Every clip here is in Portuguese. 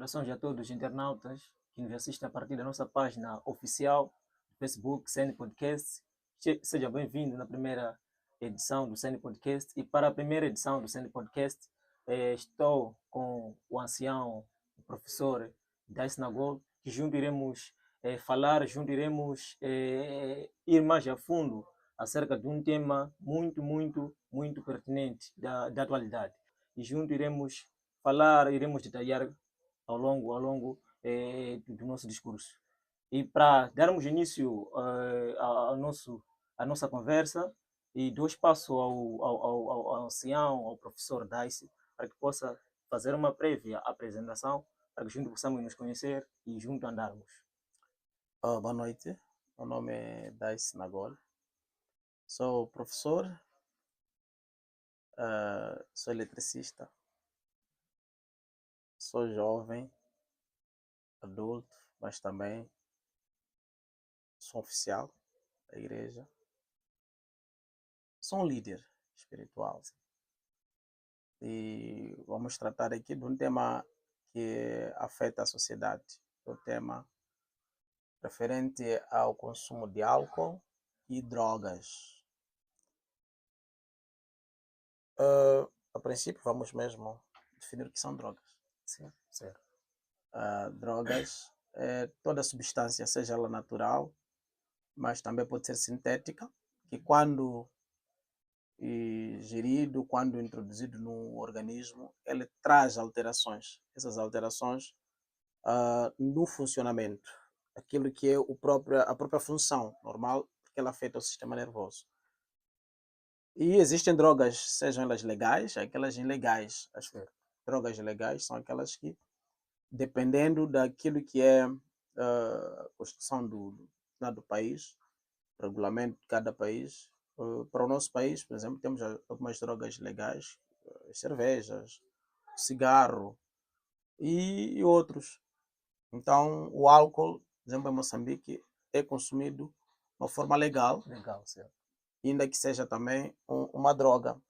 Saudações a todos os internautas que nos assistem a partir da nossa página oficial do Facebook, CN Podcast. Seja bem-vindo na primeira edição do CN Podcast. E para a primeira edição do CN Podcast, estou com o ancião, o professor Dice Nagol, que junto iremos falar, junto iremos ir mais a fundo acerca de um tema muito pertinente da atualidade. E junto iremos falar, iremos detalhar ao longo do nosso discurso. E para darmos início à nossa conversa, e dou espaço ao ancião, ao professor Dice, para que possa fazer uma prévia apresentação, para que juntos possamos nos conhecer e juntos andarmos. Boa noite, meu nome é Dice Nagol, sou professor, sou eletricista, sou jovem, adulto, mas também sou oficial da igreja, sou um líder espiritual e vamos tratar aqui de um tema que afeta a sociedade, o tema referente ao consumo de álcool e drogas. A princípio, vamos mesmo definir o que são drogas. Sim, certo. Drogas é toda substância, seja ela natural, mas também pode ser sintética, que quando ingerido, quando introduzido no organismo, ele traz alterações. Essas alterações no funcionamento, aquilo que é a própria função normal, porque ela afeta o sistema nervoso. E existem drogas, sejam elas legais, aquelas ilegais. As drogas legais são aquelas que, dependendo daquilo que é a Constituição do país, regulamento de cada país. Para o nosso país, por exemplo, temos algumas drogas legais, cervejas, cigarro e outros. Então, o álcool, por exemplo, em Moçambique, é consumido de uma forma legal, Legal, certo. ainda que seja também uma droga.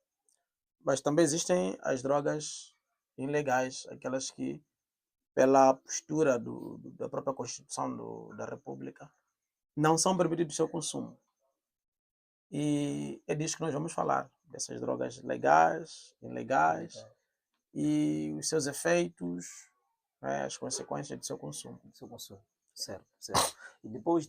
Mas também existem as drogas ilegais, aquelas que, pela postura da própria Constituição da República, não são permitidos o seu consumo. E é disso que nós vamos falar, dessas drogas legais, ilegais, e os seus efeitos, né, as consequências do seu consumo. Certo, certo. E depois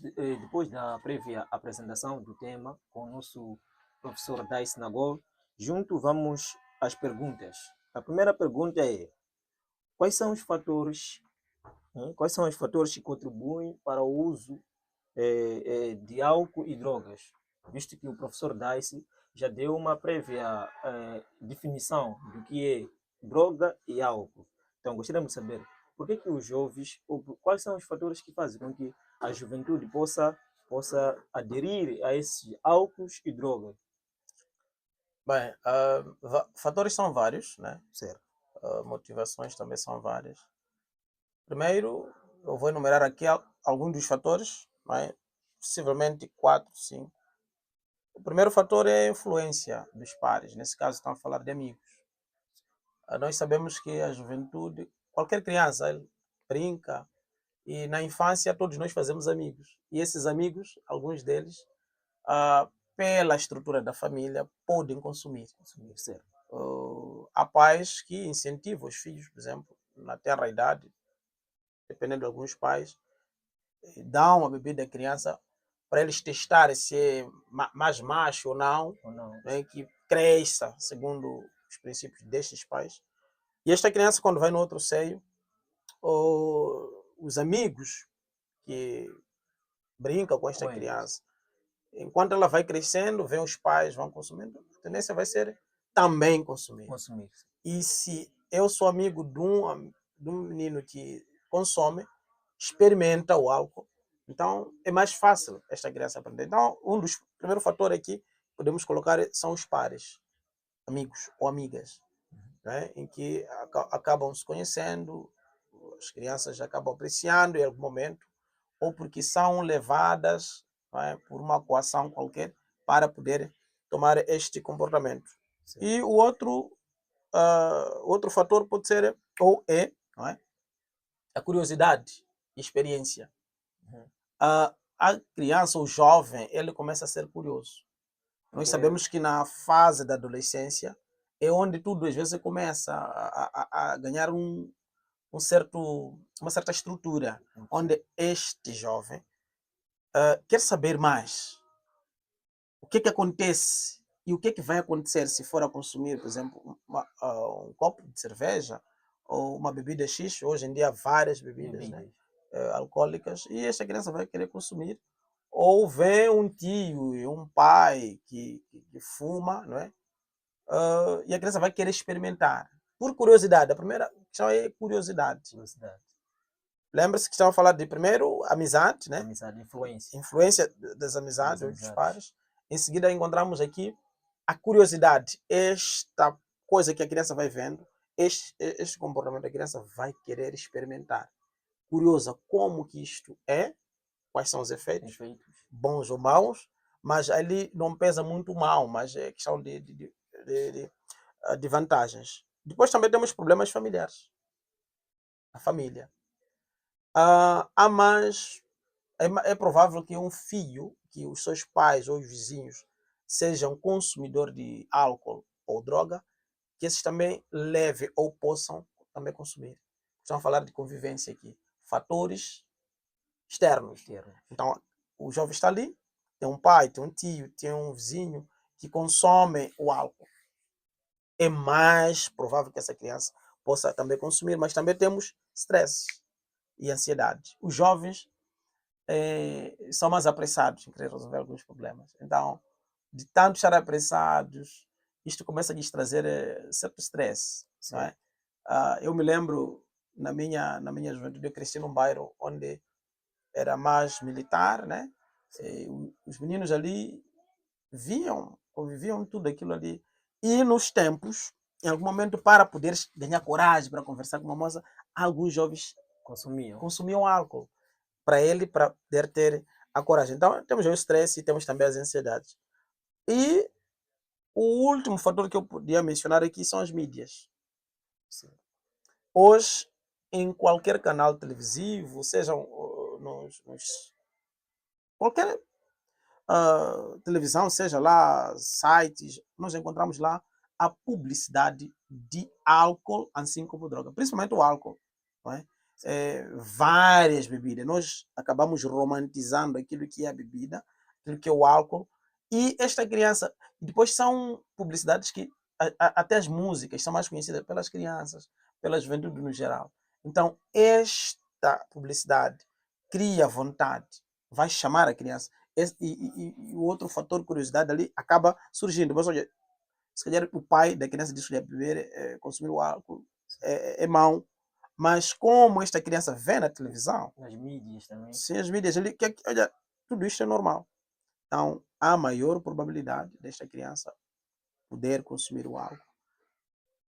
da prévia apresentação do tema com o nosso professor Dice Nagol, junto vamos às perguntas. A primeira pergunta é: quais são os fatores, quais são os fatores que contribuem para o uso de álcool e drogas? Visto que o professor Dice já deu uma prévia definição do que é droga e álcool. Então, gostaríamos de saber por que os jovens, ou quais são os fatores que fazem com que a juventude possa aderir a esses álcools e drogas? Bem, fatores são vários, né? Certo. Motivações também são várias. Primeiro, eu vou enumerar aqui alguns dos fatores, né? Possivelmente 4, 5. O primeiro fator é a influência dos pares, nesse caso estamos a falar de amigos. Nós sabemos que a juventude, qualquer criança, ele brinca, e na infância todos nós fazemos amigos. E esses amigos, alguns deles, pela estrutura da família, podem consumir. Certo. Há pais que incentivam os filhos, por exemplo, na tenra idade, dependendo de alguns pais, dão a bebida à criança para eles testarem se é mais macho ou não, né, que cresça segundo os princípios destes pais. E esta criança, quando vai no outro seio, os amigos que brincam com esta criança, enquanto ela vai crescendo, vê os pais vão consumindo, a tendência vai ser também consumir. E se eu sou amigo de um menino que consome, experimenta o álcool, então é mais fácil esta criança aprender. Então, um dos primeiros fatores aqui podemos colocar são os pares, amigos ou amigas, né, em que acabam se conhecendo, as crianças acabam apreciando em algum momento, ou porque são levadas, né, por uma coação qualquer para poder tomar este comportamento. Sim. E o outro fator pode ser, ou é, não é, a curiosidade e experiência. Uhum. A criança, o jovem, ele começa a ser curioso. Nós É, sabemos que na fase da adolescência é onde tudo às vezes começa a ganhar uma certa estrutura, onde este jovem quer saber mais. O que acontece e o que vai acontecer se for a consumir, por exemplo, um copo de cerveja ou uma bebida X. Hoje em dia, há várias bebidas, né, bebidas. alcoólicas, e esta criança vai querer consumir. Ou vê um tio e um pai que fuma, não é? E a criança vai querer experimentar. Por curiosidade, a primeira questão é curiosidade. Curiosidade. Lembra-se que estava a falar de primeiro amizade, né? Amizade, influência Influência das das amizades ou dos amizades. pares. Em seguida encontramos aqui a curiosidade, esta coisa que a criança vai vendo, este comportamento da criança vai querer experimentar. Curiosa como que isto é, quais são os efeitos, Efeitos. bons ou maus, mas ali não pesa muito mal, mas é questão de vantagens. Depois também temos problemas familiares, a família. Há mais é provável que um filho, que os seus pais ou os vizinhos sejam consumidor de álcool ou droga, que esses também levem ou possam também consumir. Estamos a falar de convivência aqui. Fatores externos. Externos. Então, o jovem está ali, tem um pai, tem um tio, tem um vizinho que consome o álcool. É mais provável que essa criança possa também consumir, mas também temos stress e ansiedade. Os jovens são mais apressados em querer resolver alguns problemas. Então, de tanto estar apressados, isto começa a lhes trazer certo stress, não é? Eu me lembro, na minha juventude, eu cresci num bairro onde era mais militar, né? Os meninos ali conviviam tudo aquilo ali. E nos tempos, em algum momento, para poder ganhar coragem para conversar com uma moça, alguns jovens Consumiam. consumiam álcool para poder ter a coragem. Então, temos o estresse e temos também as ansiedades. E o último fator que eu podia mencionar aqui são as mídias. Sim. Hoje, em qualquer canal televisivo, sejam qualquer televisão, seja lá sites, nós encontramos lá a publicidade de álcool, assim como droga, principalmente o álcool, não é? Várias bebidas. Nós acabamos romantizando aquilo que é a bebida, aquilo que é o álcool, e esta criança, depois são publicidades que até as músicas são mais conhecidas pelas crianças, pela juventude no geral. Então, esta publicidade cria vontade, vai chamar a criança. E o outro fator curiosidade ali acaba surgindo. Mas olha, se calhar o pai da criança diz que é beber, consumir o álcool é mau. Mas como esta criança vê na televisão, Nas mídias também. sem as mídias, ele, olha, tudo isto é normal. Então, há maior probabilidade desta criança poder consumir o álcool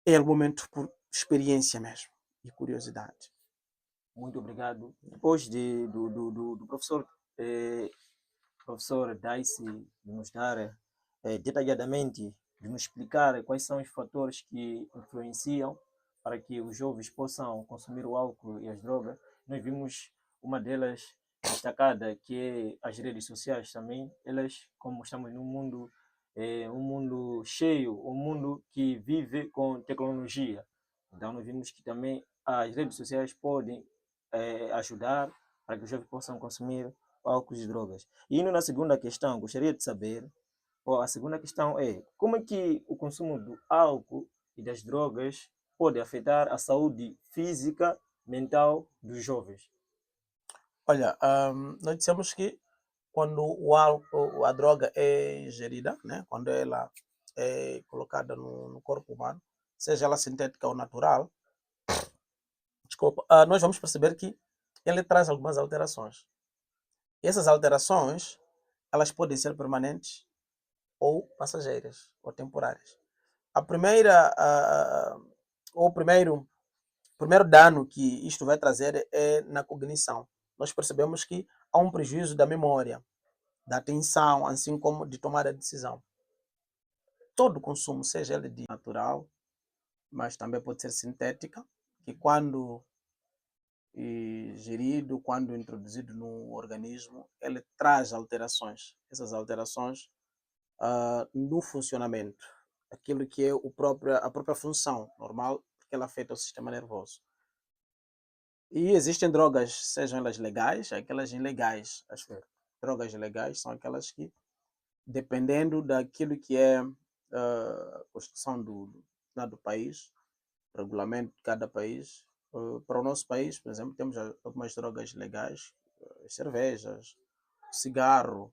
em algum momento por experiência mesmo e curiosidade. Muito obrigado. Depois do professor, professor Daisy de nos dar detalhadamente, de nos explicar quais são os fatores que influenciam para que os jovens possam consumir o álcool e as drogas, nós vimos uma delas destacada, que é as redes sociais também. Elas, como estamos num mundo, um mundo cheio, um mundo que vive com tecnologia. Então, nós vimos que também as redes sociais podem ajudar para que os jovens possam consumir álcool e drogas. E indo na segunda questão, gostaria de saber, a segunda questão é, como é que o consumo do álcool e das drogas pode afetar a saúde física, mental dos jovens? Olha, nós dissemos que quando o álcool, a droga é ingerida, né? Quando ela é colocada no corpo humano, seja ela sintética ou natural, desculpa, nós vamos perceber que ele traz algumas alterações. E essas alterações, elas podem ser permanentes ou passageiras ou temporárias. A primeira, ou o primeiro dano que isto vai trazer é na cognição. Nós percebemos que há um prejuízo da memória, da atenção, assim como de tomar a decisão. Todo consumo, seja ele de natural, mas também pode ser sintética, que quando e gerido, quando introduzido no organismo, ele traz alterações. Essas alterações no funcionamento, aquilo que é a própria função normal, porque ela afeta o sistema nervoso. E existem drogas, sejam elas legais, aquelas ilegais. As Certo. drogas legais são aquelas que, dependendo daquilo que é a Constituição do país, regulamento de cada país, para o nosso país, por exemplo, temos algumas drogas legais, cervejas, cigarro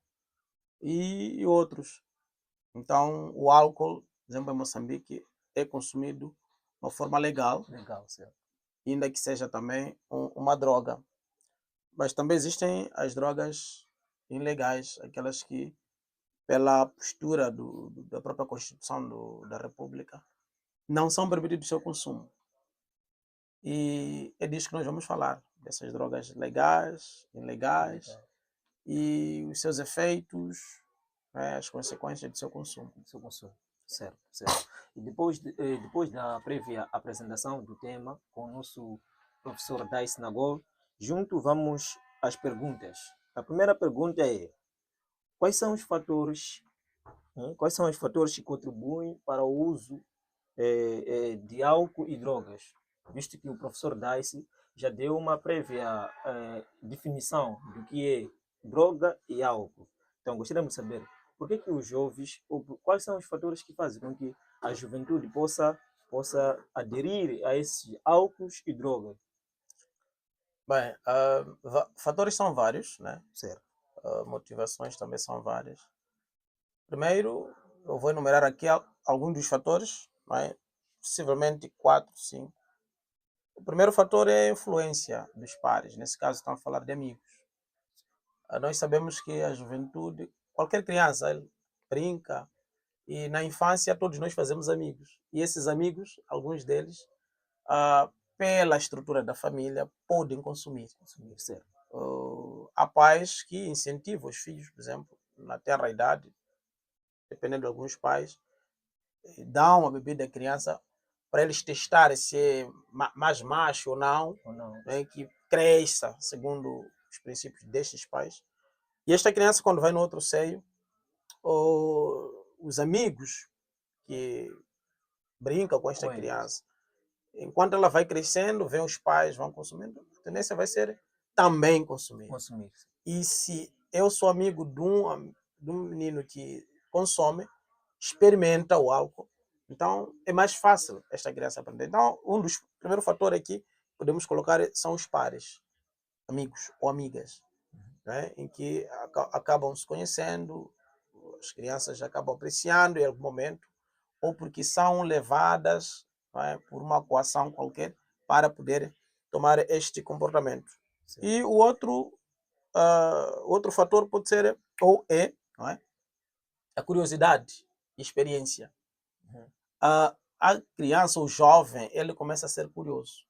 e outros. Então, o álcool, por exemplo, em Moçambique, é consumido de uma forma legal, Legal, certo. ainda que seja também uma droga. Mas também existem as drogas ilegais, aquelas que, pela postura da própria Constituição da República, não são permitidos o seu consumo. E é disso que nós vamos falar, dessas drogas legais, ilegais, Legal. e os seus efeitos, as consequências do seu consumo. Do seu consumo. Certo, certo. E depois da prévia apresentação do tema com o nosso professor Dice Nagol, junto vamos às perguntas. A primeira pergunta é: quais são os fatores, quais são os fatores que contribuem para o uso de álcool e drogas? Visto que o professor Dice já deu uma prévia definição do que é droga e álcool. Então, gostaríamos de saber por que os jovens, ou quais são os fatores que fazem com que a juventude possa aderir a esses álcools e drogas. Bem, fatores são vários, né? Certo. Motivações também são várias. Primeiro, eu vou enumerar aqui alguns dos fatores, né? Possivelmente 4, 5. O primeiro fator é a influência dos pares, nesse caso estamos a falar de amigos. Nós sabemos que a juventude, qualquer criança, ele brinca, e na infância todos nós fazemos amigos. E esses amigos, alguns deles, pela estrutura da família, podem consumir. Consumir, certo. Há pais que incentivam os filhos, por exemplo, na tenra idade, dependendo de alguns pais, dão a bebida à criança para eles testarem se é mais macho Ou não. né, que cresça segundo os princípios destes pais. E esta criança, quando vai no outro seio, os amigos que brincam com esta Com eles. criança, enquanto ela vai crescendo, vê os pais vão consumindo, a tendência vai ser também consumir. Consumir. E se eu sou amigo de um menino que consome, experimenta o álcool, então é mais fácil esta criança aprender. Então, um dos primeiros fatores aqui podemos colocar são os pares, amigos ou amigas, né? Em que acabam se conhecendo, as crianças acabam apreciando em algum momento, ou porque são levadas, não é, por uma coação qualquer para poder tomar este comportamento. Certo. E o outro fator pode ser, ou é, não é, a curiosidade e experiência. Uhum. A criança, o jovem, ele começa a ser curioso.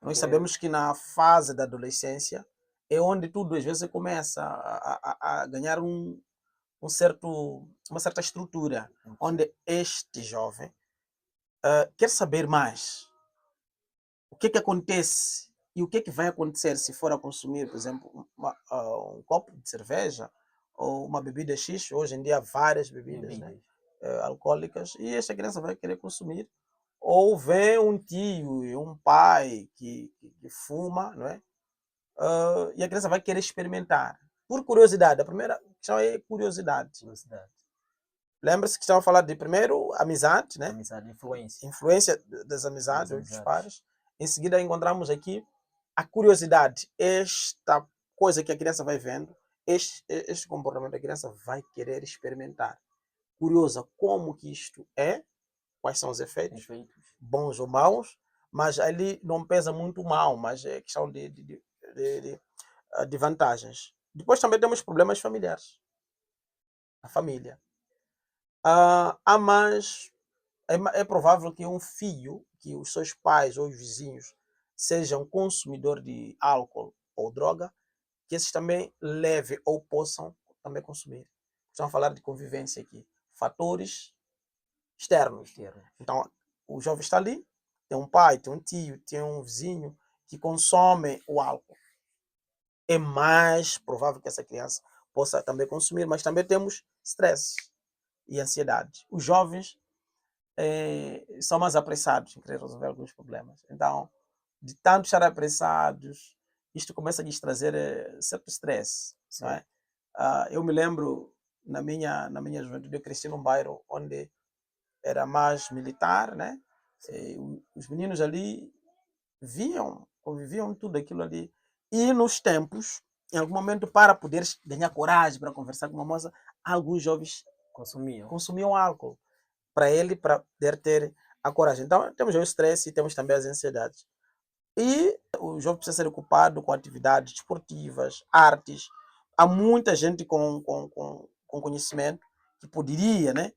Nós sabemos que na fase da adolescência é onde tudo às vezes começa a ganhar uma certa estrutura, onde este jovem quer saber mais. O que acontece e o que vai acontecer se for a consumir, por exemplo, um copo de cerveja ou uma bebida X. Hoje em dia há várias bebidas, né, alcoólicas, e esta criança vai querer consumir. Ou vê um tio e um pai que fuma, não é? E a criança vai querer experimentar. Por curiosidade, a primeira questão é curiosidade. Curiosidade. Lembra-se que estava a falar de primeiro amizade, né? Amizade, influência. Influência das amizades, dos pares. Em seguida encontramos aqui a curiosidade. Esta coisa que a criança vai vendo, este comportamento da criança vai querer experimentar. Curiosa como que isto é, quais são os efeitos, bons ou maus, mas ali não pesa muito mal, mas é questão de vantagens. Depois também temos problemas familiares. A família. Há mais. É provável que um filho, que os seus pais ou os vizinhos sejam consumidor de álcool ou droga, que esses também levem ou possam também consumir. Estamos a falar de convivência aqui. Fatores externos. Então, o jovem está ali, tem um pai, tem um tio, tem um vizinho, que consomem o álcool, é mais provável que essa criança possa também consumir, mas também temos stress e ansiedade. Os jovens são mais apressados em querer resolver alguns problemas. Então, de tanto estar apressados, isto começa a lhes trazer certo stress, não Certo. é? Eu me lembro, na minha juventude, eu cresci num bairro onde era mais militar, né? Os meninos ali conviviam tudo aquilo ali. E nos tempos, em algum momento, para poder ganhar coragem para conversar com uma moça, alguns jovens Consumiam. consumiam álcool para poder ter a coragem. Então, temos o estresse e temos também as ansiedades. E o jovem precisa ser ocupado com atividades esportivas, artes. Há muita gente com conhecimento que poderia, né,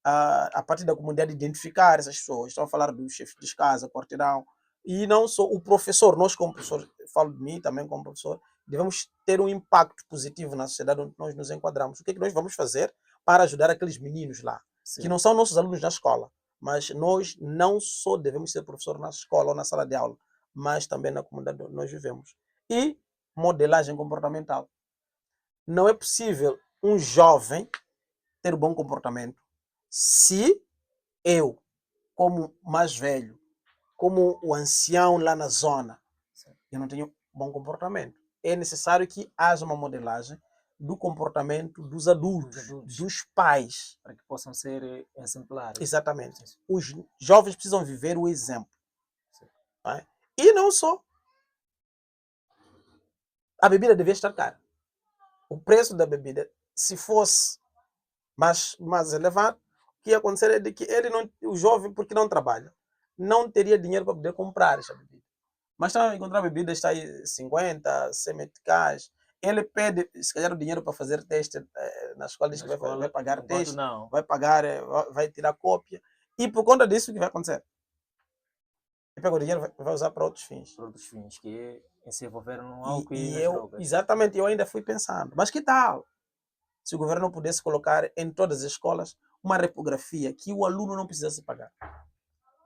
a partir da comunidade, identificar essas pessoas. Estão a falar do chefe de casa, quarteirão, e não só o professor. Nós, como professor, falo de mim também como professor, devemos ter um impacto positivo na sociedade onde nós nos enquadramos. O que é que nós vamos fazer para ajudar aqueles meninos lá, que não Certo. são nossos alunos na escola? Mas nós não só devemos ser professor na escola ou na sala de aula, mas também na comunidade onde nós vivemos. E modelagem comportamental. Não é possível um jovem ter bom comportamento se eu, como mais velho, como o ancião lá na zona, Certo. eu não tenho bom comportamento. É necessário que haja uma modelagem do comportamento dos Dos adultos, adultos, dos pais. para que possam ser exemplares. Exatamente. Sim, Os jovens precisam viver o exemplo. certo. Não é? E não só. A bebida devia estar cara. O preço da bebida, se fosse mais elevado, o que ia acontecer é de que ele não, o jovem, porque não trabalha, não teria dinheiro para poder comprar essa bebida. Mas está a encontrar bebidas, está aí 50, 100 meticais. Ele pede, se calhar, o dinheiro para fazer teste na escola, diz Na que vai escola, pagar enquanto teste, não, vai pagar, vai tirar cópia. E por conta disso, o que vai acontecer? Ele pega o dinheiro e vai usar para outros fins. para outros fins, que é se envolveram no E, álcool e e nas eu, drogas. exatamente, eu ainda fui pensando, mas que tal se o governo pudesse colocar em todas as escolas uma repografia que o aluno não precisasse pagar?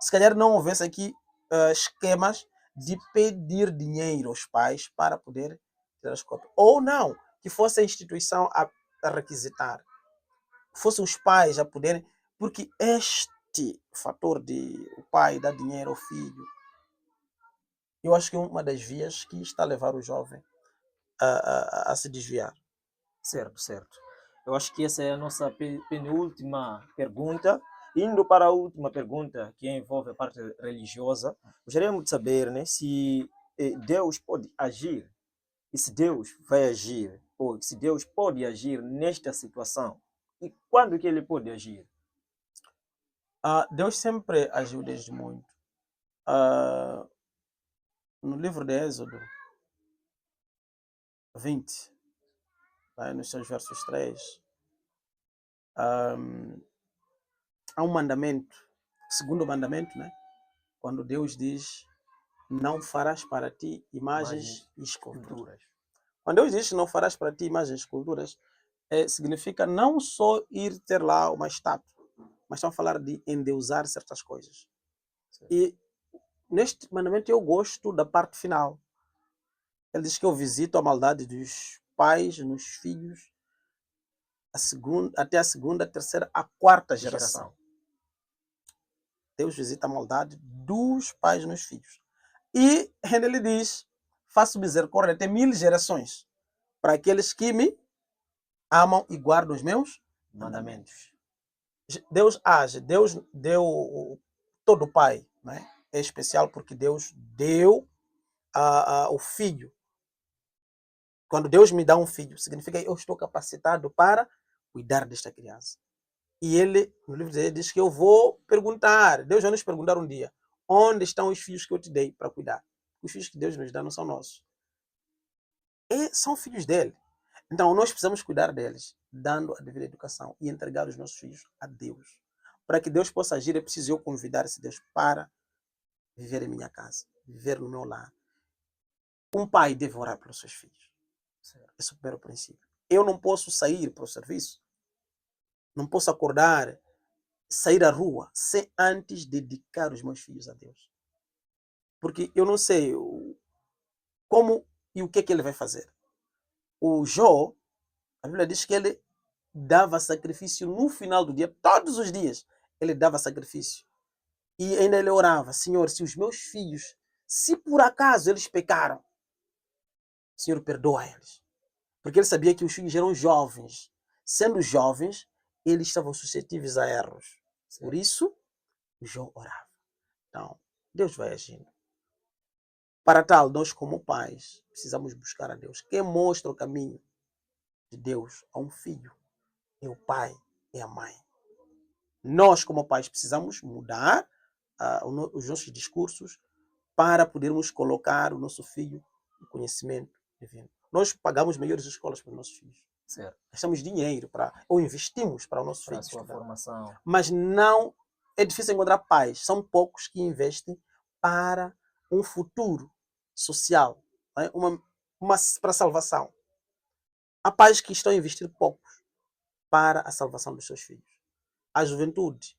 Se calhar não houvesse aqui esquemas de pedir dinheiro aos pais para poder tirar as cópias. Ou não, que fosse a instituição a requisitar, fossem os pais a poderem, porque este fator de o pai dar dinheiro ao filho, eu acho que é uma das vias que está a levar o jovem a se desviar. Certo, certo. Eu acho que essa é a nossa penúltima pergunta. Indo para a última pergunta, que envolve a parte religiosa, gostaríamos de saber, né, se Deus pode agir, e se Deus vai agir, ou se Deus pode agir nesta situação, e quando que ele pode agir? Deus sempre agiu desde muito. Ah, no livro de Êxodo 20, nos seus versos 3, ahm, há um mandamento, segundo mandamento, né? Quando Deus diz: não farás para ti imagens Imagens, e esculturas. esculturas. Quando Deus diz não farás para ti imagens e esculturas, significa não só ir ter lá uma estátua, mas estão a falar de endeusar certas coisas. Certo. E neste mandamento eu gosto da parte final. Ele diz que eu visito a maldade dos pais nos filhos até a segunda, a terceira, a quarta geração. Geração. Deus visita a maldade dos pais nos filhos. E ele diz: faço misericórdia até 1000 gerações para aqueles que me amam e guardam os meus mandamentos. Mandamentos. Deus age, Deus deu todo pai, né? É especial porque Deus deu o filho. Quando Deus me dá um filho, significa que eu estou capacitado para cuidar desta criança. E ele, no livro dele, diz que eu vou perguntar. Deus vai nos perguntar um dia: onde estão os filhos que eu te dei para cuidar? Os filhos que Deus nos dá não são nossos. São filhos dele. Então nós precisamos cuidar deles, dando a devida educação e entregar os nossos filhos a Deus. Para que Deus possa agir, é preciso eu convidar esse Deus para viver em minha casa, viver no meu lar. Um pai deve orar pelos seus filhos. Certo. Esse é o primeiro princípio. Eu não posso sair para o serviço, não posso acordar, sair à rua, sem antes dedicar os meus filhos a Deus. Porque eu não sei, Como e o que é que ele vai fazer? O Jó, a Bíblia diz que ele dava sacrifício no final do dia, todos os dias ele dava sacrifício. E ainda ele orava: Senhor, se os meus filhos, se por acaso eles pecaram, Senhor, perdoa eles. Porque ele sabia que os filhos eram jovens. Sendo jovens, eles estavam suscetíveis a erros. Por isso, Jó orava. Então, Deus vai agindo. Para tal, nós como pais, precisamos buscar a Deus. Quem mostra o caminho de Deus a um filho é o pai e a mãe. Nós como pais precisamos mudar os nossos discursos para podermos colocar o nosso filho no conhecimento divino. Nós pagamos melhores escolas para os nossos filhos. Certo. Gastamos dinheiro ou investimos para o nosso Para filho a sua estudar. formação. Mas não é difícil encontrar pais. São poucos que investem para um futuro social, né? Para a salvação. Há pais que estão a investir poucos para a salvação dos seus filhos. A juventude,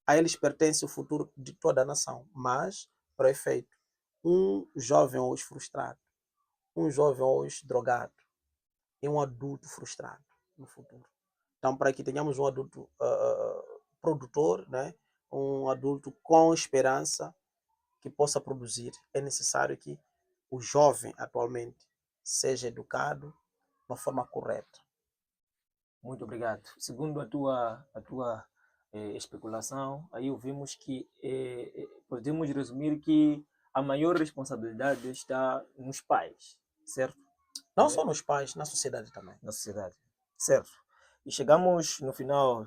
a eles pertence o futuro de toda a nação. Mas, para efeito, um jovem hoje frustrado, um jovem hoje drogado, é um adulto frustrado no futuro. Então, para que tenhamos um adulto produtor, né? Um adulto com esperança que possa produzir, é necessário que o jovem atualmente seja educado de uma forma correta. Muito obrigado. Segundo a tua especulação, aí ouvimos que podemos resumir que a maior responsabilidade está nos pais, certo? Não só nos pais, na sociedade também. Na sociedade, certo? E chegamos no final,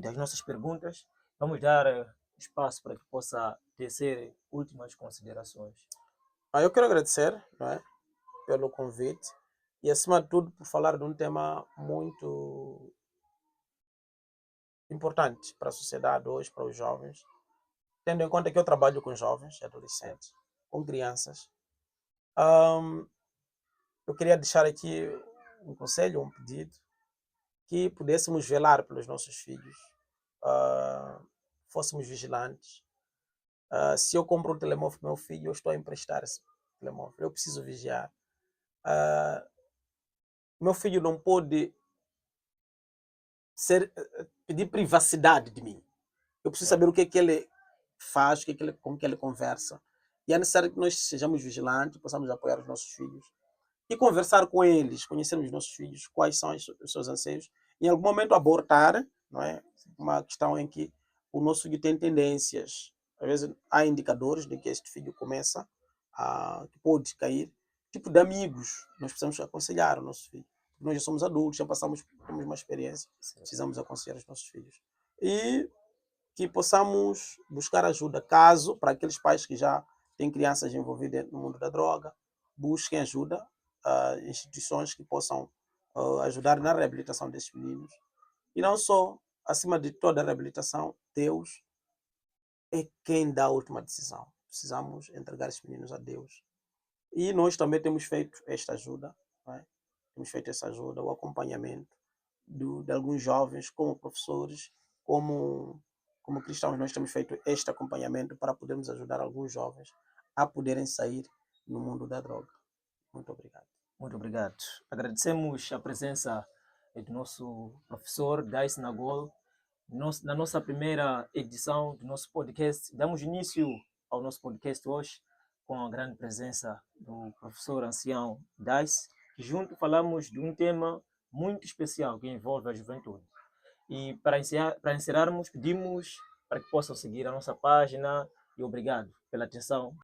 das nossas perguntas. Vamos dar espaço para que possa tecer últimas considerações. Eu quero agradecer, não é, pelo convite e, acima de tudo, por falar de um tema muito importante para a sociedade hoje, para os jovens, tendo em conta que eu trabalho com jovens e adolescentes, com crianças. Eu queria deixar aqui um conselho, um pedido, que pudéssemos velar pelos nossos filhos, fôssemos vigilantes. Se eu compro um telemóvel para meu filho, eu estou a emprestar esse telemóvel, eu preciso vigiar. Meu filho não pode pedir privacidade de mim. Eu preciso saber o que é que ele faz, com que ele conversa. E é necessário que nós sejamos vigilantes, possamos apoiar os nossos filhos e conversar com eles, conhecermos os nossos filhos, quais são os seus anseios. Em algum momento abortar, não é? Uma questão em que o nosso filho tem tendências. Às vezes há indicadores de que este filho começa que pode cair. Tipo de amigos, nós precisamos aconselhar o nosso filho. Nós já somos adultos, já temos uma experiência, precisamos aconselhar os nossos filhos. E que possamos buscar ajuda, caso, para aqueles pais que já têm crianças envolvidas no mundo da droga, busquem ajuda, instituições que possam ajudar na reabilitação desses meninos. E não só, acima de toda a reabilitação, Deus é quem dá a última decisão. Precisamos entregar esses meninos a Deus. E nós também temos feito esta ajuda, não é? Temos feito essa ajuda, o acompanhamento de alguns jovens, como professores, como cristãos, nós temos feito este acompanhamento para podermos ajudar alguns jovens a poderem sair no mundo da droga. Muito obrigado. Muito obrigado. Agradecemos a presença do nosso professor Dice Nagol na nossa primeira edição do nosso podcast. Damos início ao nosso podcast hoje com a grande presença do professor ancião Dice, que junto falamos de um tema muito especial que envolve a juventude. E para encerrarmos, pedimos para que possam seguir a nossa página e obrigado pela atenção.